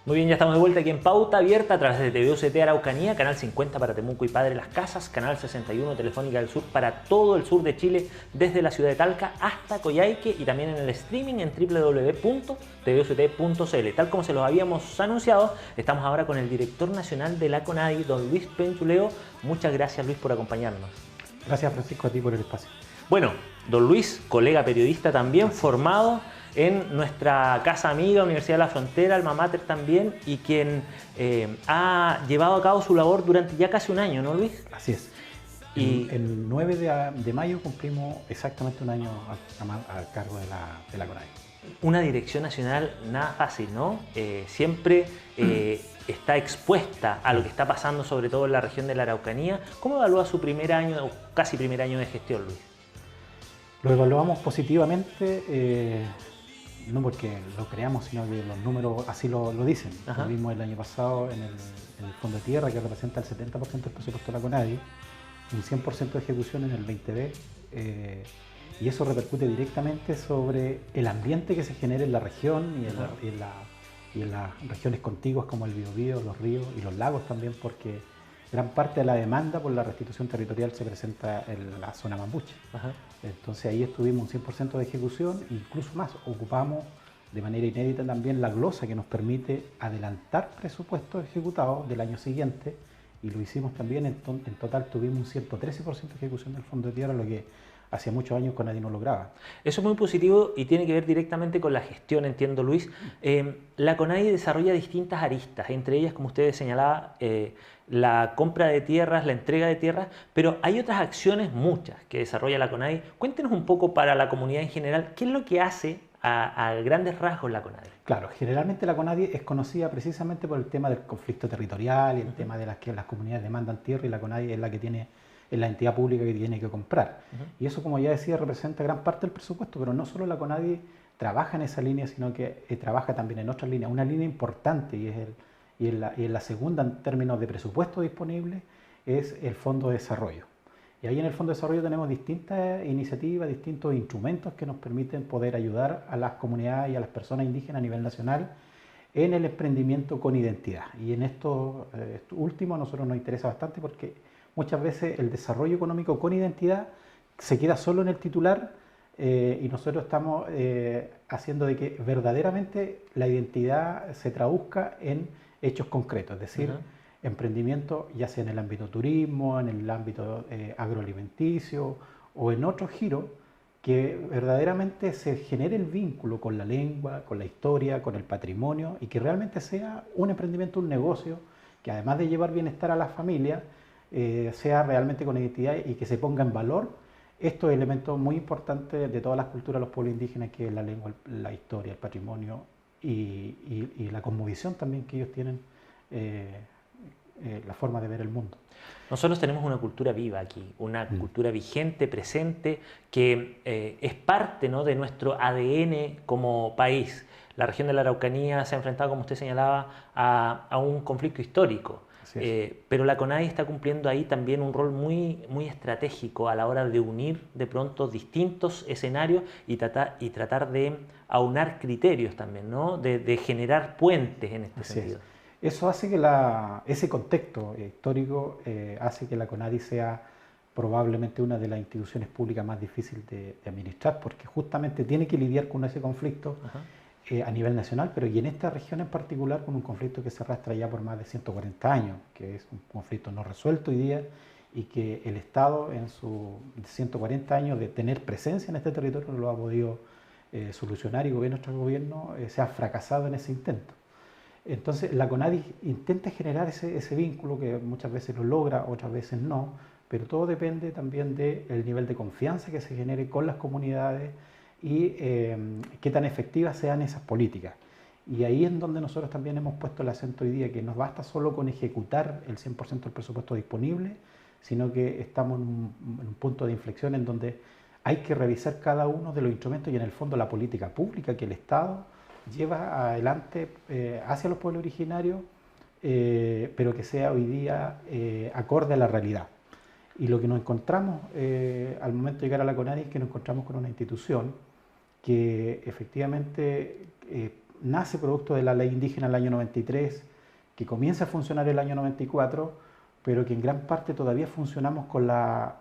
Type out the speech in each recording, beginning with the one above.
Muy bien, ya estamos de vuelta aquí en Pauta Abierta a través de TVUCT Araucanía, canal 50 para Temuco y Padre Las Casas, canal 61 Telefónica del Sur para todo el sur de Chile, desde la ciudad de Talca hasta Coyhaique y también en el streaming en www.tvuct.cl. Tal como se los habíamos anunciado, estamos ahora con el director nacional de la CONADI, don Luis Penchuleo. Muchas gracias, Luis, por acompañarnos. Gracias, Francisco, a ti por el espacio. Bueno, don Luis, colega periodista también, formado en nuestra casa amiga, Universidad de la Frontera, Alma Mater también, y quien ha llevado a cabo su labor durante ya casi un año, ¿no, Luis? Así es. Y el 9 de mayo cumplimos exactamente un año al cargo de la CONADI. Una dirección nacional nada fácil, ¿no? Siempre está expuesta a lo que está pasando, sobre todo en la región de la Araucanía. ¿Cómo evalúa su primer año, o casi primer año de gestión, Luis? Lo evaluamos positivamente, no porque lo creamos, sino que los números así lo dicen. Lo vimos el año pasado en el Fondo de Tierra, que representa el 70% del presupuesto de la CONADI, un 100% de ejecución en el 20B, y eso repercute directamente sobre el ambiente que se genera en la región y en las regiones contiguas como el Biobío, los ríos y los lagos también, porque gran parte de la demanda por la restitución territorial se presenta en la zona Mapuche. Entonces ahí estuvimos un 100% de ejecución, incluso más, ocupamos de manera inédita también la glosa que nos permite adelantar presupuestos ejecutados del año siguiente, y lo hicimos también, en total tuvimos un 113% de ejecución del Fondo de Tierra, lo que hacía muchos años CONADI no lograba. Eso es muy positivo y tiene que ver directamente con la gestión, entiendo, Luis. La CONADI desarrolla distintas aristas, entre ellas, como usted señalaba, la compra de tierras, la entrega de tierras, pero hay otras acciones, muchas, que desarrolla la CONADI. Cuéntenos un poco para la comunidad en general, ¿qué es lo que hace a grandes rasgos la CONADI? Claro, generalmente la CONADI es conocida precisamente por el tema del conflicto territorial y el tema de que las comunidades demandan tierra, y la CONADI es la entidad pública que tiene que comprar. Y eso, como ya decía, representa gran parte del presupuesto, pero no solo la CONADI trabaja en esa línea, sino que trabaja también en otras líneas. Una línea importante, y en la segunda en términos de presupuesto disponible, es el Fondo de Desarrollo. Y ahí en el Fondo de Desarrollo tenemos distintas iniciativas, distintos instrumentos que nos permiten poder ayudar a las comunidades y a las personas indígenas a nivel nacional en el emprendimiento con identidad. Y en esto último a nosotros nos interesa bastante, porque muchas veces el desarrollo económico con identidad se queda solo en el titular, y nosotros estamos haciendo de que verdaderamente la identidad se traduzca en hechos concretos, es decir, emprendimiento ya sea en el ámbito turismo, en el ámbito agroalimenticio o en otro giro, que verdaderamente se genere el vínculo con la lengua, con la historia, con el patrimonio, y que realmente sea un emprendimiento, un negocio, que además de llevar bienestar a las familias, sea realmente con identidad y que se ponga en valor estos elementos muy importantes de todas las culturas de los pueblos indígenas, que es la lengua, la historia, el patrimonio y la cosmovisión también que ellos tienen, la forma de ver el mundo. Nosotros tenemos una cultura viva aquí, una cultura vigente, presente, que es parte, ¿no?, de nuestro ADN como país. La región de la Araucanía se ha enfrentado, como usted señalaba, a un conflicto histórico. Pero la CONADI está cumpliendo ahí también un rol muy estratégico a la hora de unir de pronto distintos escenarios y tratar de aunar criterios también, ¿no?, de generar puentes en este sentido. Eso hace que ese contexto histórico hace que la CONADI sea probablemente una de las instituciones públicas más difíciles de administrar, porque justamente tiene que lidiar con ese conflicto a nivel nacional, pero y en esta región en particular con un conflicto que se arrastra ya por más de 140 años, que es un conflicto no resuelto hoy día, y que el Estado en sus 140 años de tener presencia en este territorio no lo ha podido solucionar, y gobierno tras gobierno se ha fracasado en ese intento. Entonces la CONADI intenta generar ese vínculo, que muchas veces lo logra, otras veces no, pero todo depende también del nivel de confianza que se genere con las comunidades y qué tan efectivas sean esas políticas. Y ahí es donde nosotros también hemos puesto el acento hoy día, que no basta solo con ejecutar el 100% del presupuesto disponible, sino que estamos en un punto de inflexión en donde hay que revisar cada uno de los instrumentos y en el fondo la política pública que el Estado lleva adelante hacia los pueblos originarios, pero que sea hoy día acorde a la realidad. Y lo que nos encontramos al momento de llegar a la CONADI es que nos encontramos con una institución que efectivamente nace producto de la ley indígena del año 93, que comienza a funcionar el año 94, pero que en gran parte todavía funcionamos con la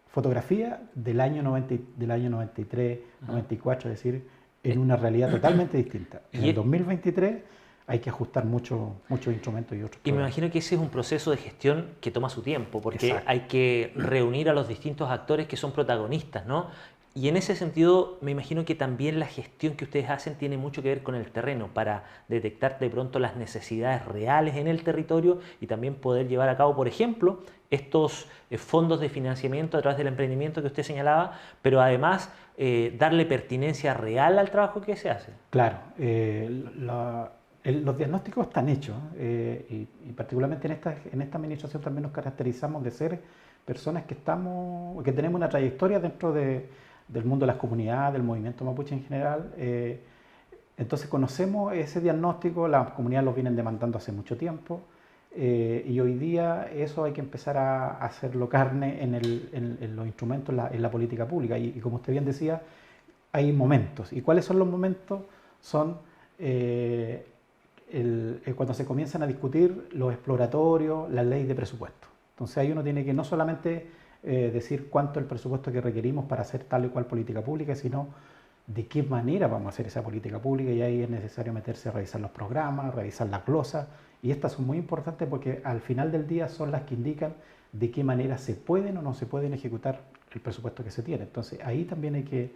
fotografía del año 93, 94, es decir, en una realidad totalmente distinta. En el 2023 hay que ajustar muchos instrumentos y otros Y me programas. imagino que ese es un proceso de gestión que toma su tiempo, porque Exacto. hay que reunir a los distintos actores que son protagonistas, ¿no? Y en ese sentido, me imagino que también la gestión que ustedes hacen tiene mucho que ver con el terreno, para detectar de pronto las necesidades reales en el territorio y también poder llevar a cabo, por ejemplo, estos fondos de financiamiento a través del emprendimiento que usted señalaba, pero además darle pertinencia real al trabajo que se hace. Claro, los diagnósticos están hechos y particularmente en esta administración también nos caracterizamos de ser personas que tenemos una trayectoria dentro del mundo de las comunidades, del movimiento mapuche en general. Entonces conocemos ese diagnóstico, las comunidades lo vienen demandando hace mucho tiempo y hoy día eso hay que empezar a hacerlo carne en los instrumentos, en la política pública. Y como usted bien decía, hay momentos. ¿Y cuáles son los momentos? Son cuando se comienzan a discutir los exploratorios, la ley de presupuesto. Entonces ahí uno tiene que no solamente decir cuánto es el presupuesto que requerimos para hacer tal y cual política pública, sino de qué manera vamos a hacer esa política pública, y ahí es necesario meterse a revisar los programas, revisar las glosas, y estas son muy importantes porque al final del día son las que indican de qué manera se pueden o no se pueden ejecutar el presupuesto que se tiene. Entonces ahí también hay que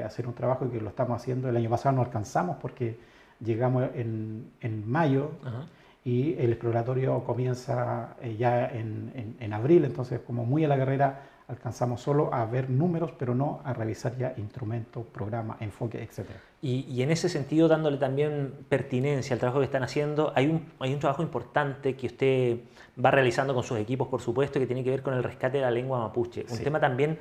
hacer un trabajo, que lo estamos haciendo. El año pasado no alcanzamos porque llegamos en mayo. Ajá. Y el exploratorio comienza ya en abril, entonces como muy a la carrera alcanzamos solo a ver números, pero no a revisar ya instrumentos, programas, enfoque, etc. Y en ese sentido, dándole también pertinencia al trabajo que están haciendo, hay un trabajo importante que usted va realizando con sus equipos, por supuesto, que tiene que ver con el rescate de la lengua mapuche. Sí. Un tema también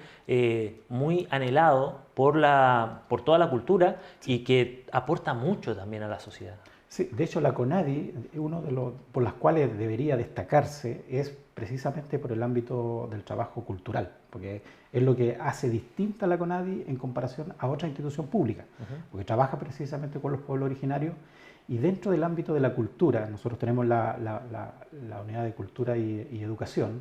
muy anhelado por toda la cultura, sí, y que aporta mucho también a la sociedad. Sí, de hecho la CONADI, uno de los por las cuales debería destacarse es precisamente por el ámbito del trabajo cultural, porque es lo que hace distinta a la CONADI en comparación a otra institución pública, porque trabaja precisamente con los pueblos originarios. Y dentro del ámbito de la cultura, nosotros tenemos la unidad de cultura y educación.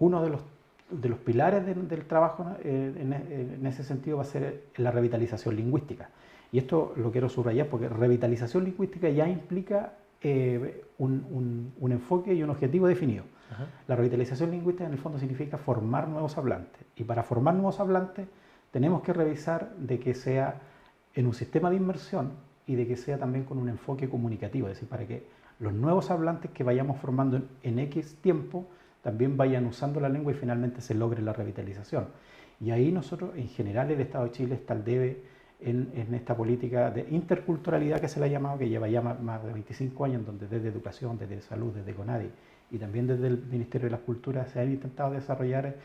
Uno de los pilares del trabajo en ese sentido va a ser la revitalización lingüística. Y esto lo quiero subrayar porque revitalización lingüística ya implica un enfoque y un objetivo definido. Ajá. La revitalización lingüística en el fondo significa formar nuevos hablantes. Y para formar nuevos hablantes tenemos que revisar de que sea en un sistema de inmersión y de que sea también con un enfoque comunicativo. Es decir, para que los nuevos hablantes que vayamos formando en X tiempo también vayan usando la lengua y finalmente se logre la revitalización. Y ahí nosotros, en general, el Estado de Chile está al debe en esta política de interculturalidad que se le ha llamado, que lleva ya más de 25 años, donde desde educación, desde salud, desde CONADI y también desde el Ministerio de las Culturas se han intentado desarrollar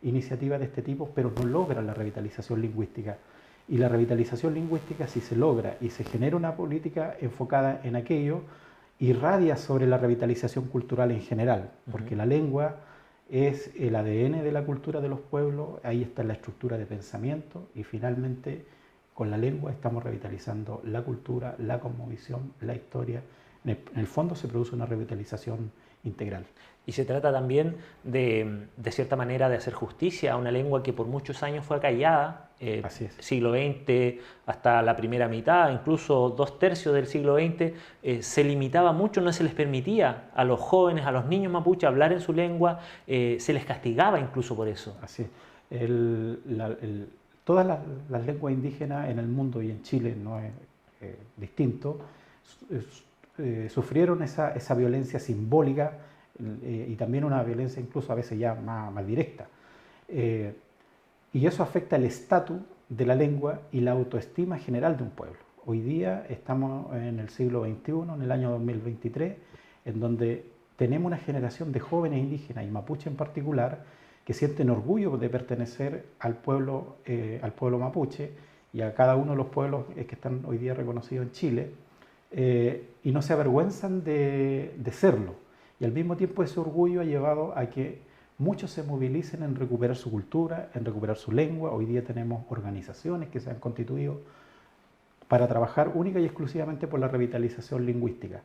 iniciativas de este tipo, pero no logran la revitalización lingüística. Y la revitalización lingüística, si se logra y se genera una política enfocada en aquello, irradia sobre la revitalización cultural en general, porque la lengua es el ADN de la cultura de los pueblos, ahí está la estructura de pensamiento y finalmente con la lengua estamos revitalizando la cultura, la cosmovisión, la historia. En el fondo se produce una revitalización integral. Y se trata también de cierta manera, de hacer justicia a una lengua que por muchos años fue acallada, siglo XX hasta la primera mitad, incluso 2/3 del siglo XX, se limitaba mucho, no se les permitía a los jóvenes, a los niños mapuche hablar en su lengua, se les castigaba incluso por eso. Así es. Todas las lenguas indígenas en el mundo y en Chile no es distinto, sufrieron esa violencia simbólica y también una violencia incluso a veces ya más directa. Y eso afecta el estatus de la lengua y la autoestima general de un pueblo. Hoy día estamos en el siglo XXI, en el año 2023, en donde tenemos una generación de jóvenes indígenas y mapuche en particular que sienten orgullo de pertenecer al pueblo mapuche y a cada uno de los pueblos que están hoy día reconocidos en Chile, y no se avergüenzan de serlo. Y al mismo tiempo ese orgullo ha llevado a que muchos se movilicen en recuperar su cultura, en recuperar su lengua. Hoy día tenemos organizaciones que se han constituido para trabajar única y exclusivamente por la revitalización lingüística.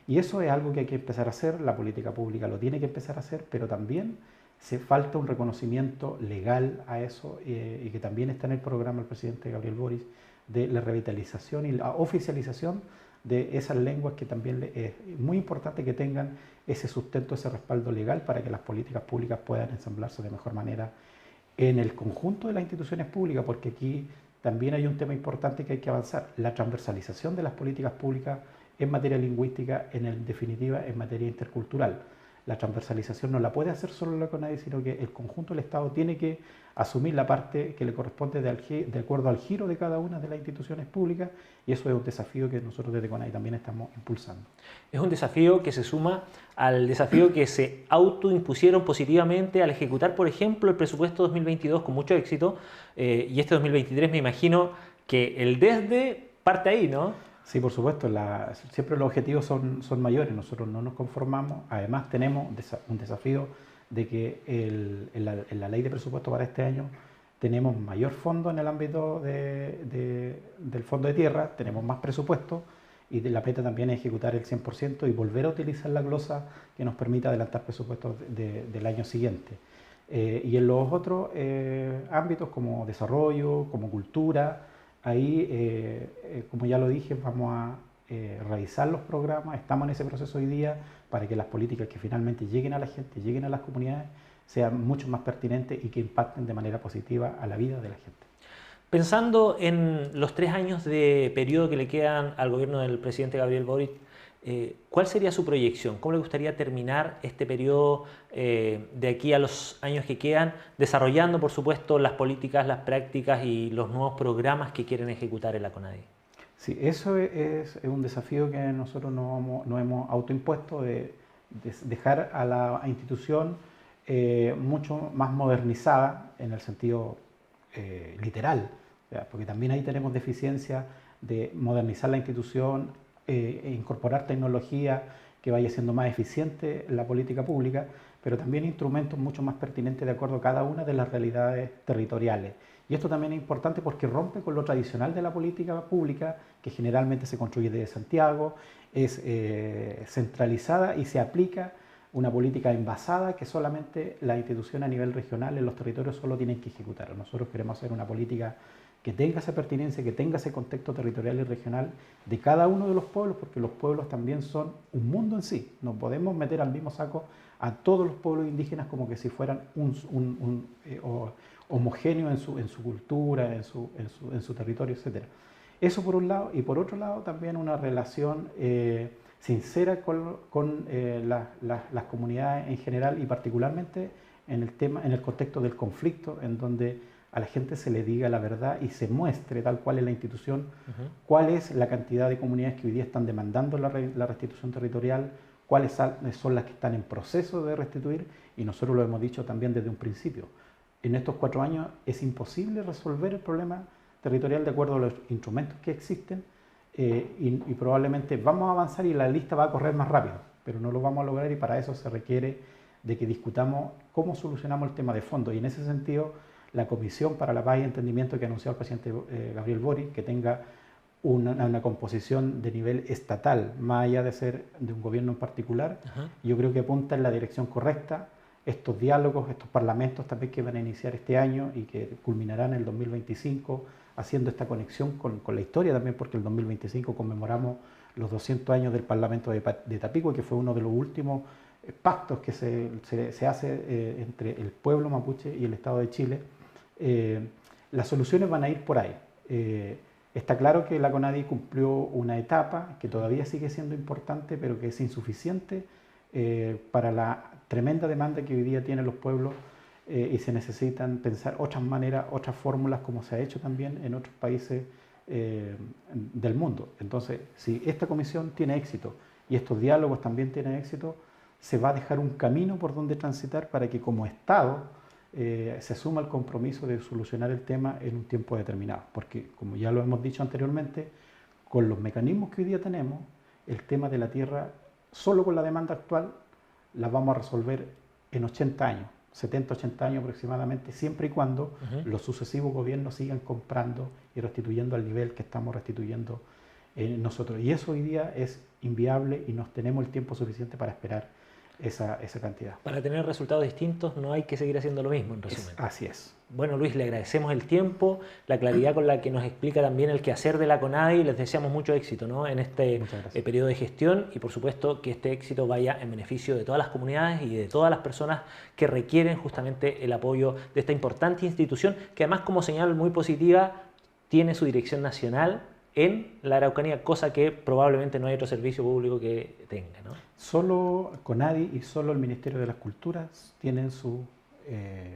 Y eso es algo que hay que empezar a hacer, la política pública lo tiene que empezar a hacer, pero también se falta un reconocimiento legal a eso, y que también está en el programa del presidente Gabriel Boric, de la revitalización y la oficialización de esas lenguas, que también es muy importante que tengan ese sustento, ese respaldo legal para que las políticas públicas puedan ensamblarse de mejor manera en el conjunto de las instituciones públicas, porque aquí también hay un tema importante que hay que avanzar, la transversalización de las políticas públicas en materia lingüística, en definitiva en materia intercultural. La transversalización no la puede hacer solo la CONADI, sino que el conjunto del Estado tiene que asumir la parte que le corresponde de acuerdo al giro de cada una de las instituciones públicas, y eso es un desafío que nosotros desde CONADI también estamos impulsando. Es un desafío que se suma al desafío que se autoimpusieron positivamente al ejecutar, por ejemplo, el presupuesto 2022 con mucho éxito, y este 2023 me imagino que el desde parte ahí, ¿no? Sí, por supuesto, siempre los objetivos son mayores, nosotros no nos conformamos, además tenemos un desafío de que en la ley de presupuesto para este año tenemos mayor fondo en el ámbito del fondo de tierra, tenemos más presupuesto, y la meta también es ejecutar el 100% y volver a utilizar la glosa que nos permita adelantar presupuestos del año siguiente. Y en los otros ámbitos como desarrollo, como cultura, ahí, como ya lo dije, vamos a revisar los programas, estamos en ese proceso hoy día para que las políticas que finalmente lleguen a la gente, lleguen a las comunidades, sean mucho más pertinentes y que impacten de manera positiva a la vida de la gente. Pensando en los 3 años de periodo que le quedan al gobierno del presidente Gabriel Boric, ¿cuál sería su proyección? ¿Cómo le gustaría terminar este periodo de aquí a los años que quedan, desarrollando, por supuesto, las políticas, las prácticas y los nuevos programas que quieren ejecutar en la CONADI? Sí, eso es un desafío que nosotros nos hemos autoimpuesto, de dejar a la institución mucho más modernizada en el sentido literal, porque también ahí tenemos deficiencia de modernizar la institución, e incorporar tecnología que vaya siendo más eficiente la política pública, pero también instrumentos mucho más pertinentes de acuerdo a cada una de las realidades territoriales. Y esto también es importante porque rompe con lo tradicional de la política pública, que generalmente se construye desde Santiago, es centralizada y se aplica una política envasada que solamente la institución a nivel regional en los territorios solo tienen que ejecutar. Nosotros queremos hacer una política que tenga esa pertinencia, que tenga ese contexto territorial y regional de cada uno de los pueblos, porque los pueblos también son un mundo en sí. No podemos meter al mismo saco a todos los pueblos indígenas como que si fueran homogéneos en su cultura, en su territorio, etc. Eso por un lado, y por otro lado también una relación sincera con las comunidades en general, y particularmente en el contexto del conflicto, en donde a la gente se le diga la verdad y se muestre tal cual es la institución, cuál es la cantidad de comunidades que hoy día están demandando la restitución territorial, cuáles son las que están en proceso de restituir, y nosotros lo hemos dicho también desde un principio. En estos 4 años es imposible resolver el problema territorial de acuerdo a los instrumentos que existen, y probablemente vamos a avanzar y la lista va a correr más rápido, pero no lo vamos a lograr, y para eso se requiere de que discutamos cómo solucionamos el tema de fondo. Y en ese sentido, la Comisión para la Paz y Entendimiento que anunció el presidente Gabriel Boric, que tenga una composición de nivel estatal, más allá de ser de un gobierno en particular, yo creo que apunta en la dirección correcta. Estos diálogos, estos parlamentos también que van a iniciar este año y que culminarán en el 2025, haciendo esta conexión con la historia también, porque el 2025 conmemoramos los 200 años del Parlamento de Tapico, que fue uno de los últimos pactos que se hace entre el pueblo mapuche y el Estado de Chile. Las soluciones van a ir por ahí. Está claro que la CONADI cumplió una etapa que todavía sigue siendo importante, pero que es insuficiente para la tremenda demanda que hoy día tienen los pueblos, y se necesitan pensar otras maneras, otras fórmulas, como se ha hecho también en otros países del mundo. Entonces, si esta comisión tiene éxito y estos diálogos también tienen éxito, se va a dejar un camino por donde transitar para que como Estado se asuma el compromiso de solucionar el tema en un tiempo determinado. Porque, como ya lo hemos dicho anteriormente, con los mecanismos que hoy día tenemos, el tema de la tierra, solo con la demanda actual, la vamos a resolver en 80 años. 70, 80 años aproximadamente, siempre y cuando los sucesivos gobiernos sigan comprando y restituyendo al nivel que estamos restituyendo nosotros. Y eso hoy día es inviable y no tenemos el tiempo suficiente para esperar esa cantidad. Para tener resultados distintos no hay que seguir haciendo lo mismo, en resumen. Así es. Bueno, Luis, le agradecemos el tiempo, la claridad con la que nos explica también el quehacer de la CONADI y les deseamos mucho éxito, ¿no?, en este periodo de gestión y por supuesto que este éxito vaya en beneficio de todas las comunidades y de todas las personas que requieren justamente el apoyo de esta importante institución que además, como señal muy positiva, tiene su dirección nacional en la Araucanía, cosa que probablemente no hay otro servicio público que tenga, ¿no? Solo CONADI y solo el Ministerio de las Culturas tienen su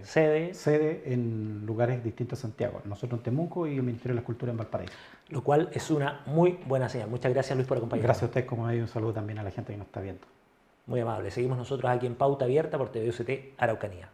sede en lugares distintos a Santiago. Nosotros en Temuco y el Ministerio de las Culturas en Valparaíso. Lo cual es una muy buena señal. Muchas gracias, Luis, por acompañarnos. Gracias a ustedes, como hay un saludo también a la gente que nos está viendo. Muy amable. Seguimos nosotros aquí en Pauta Abierta por TVUCT Araucanía.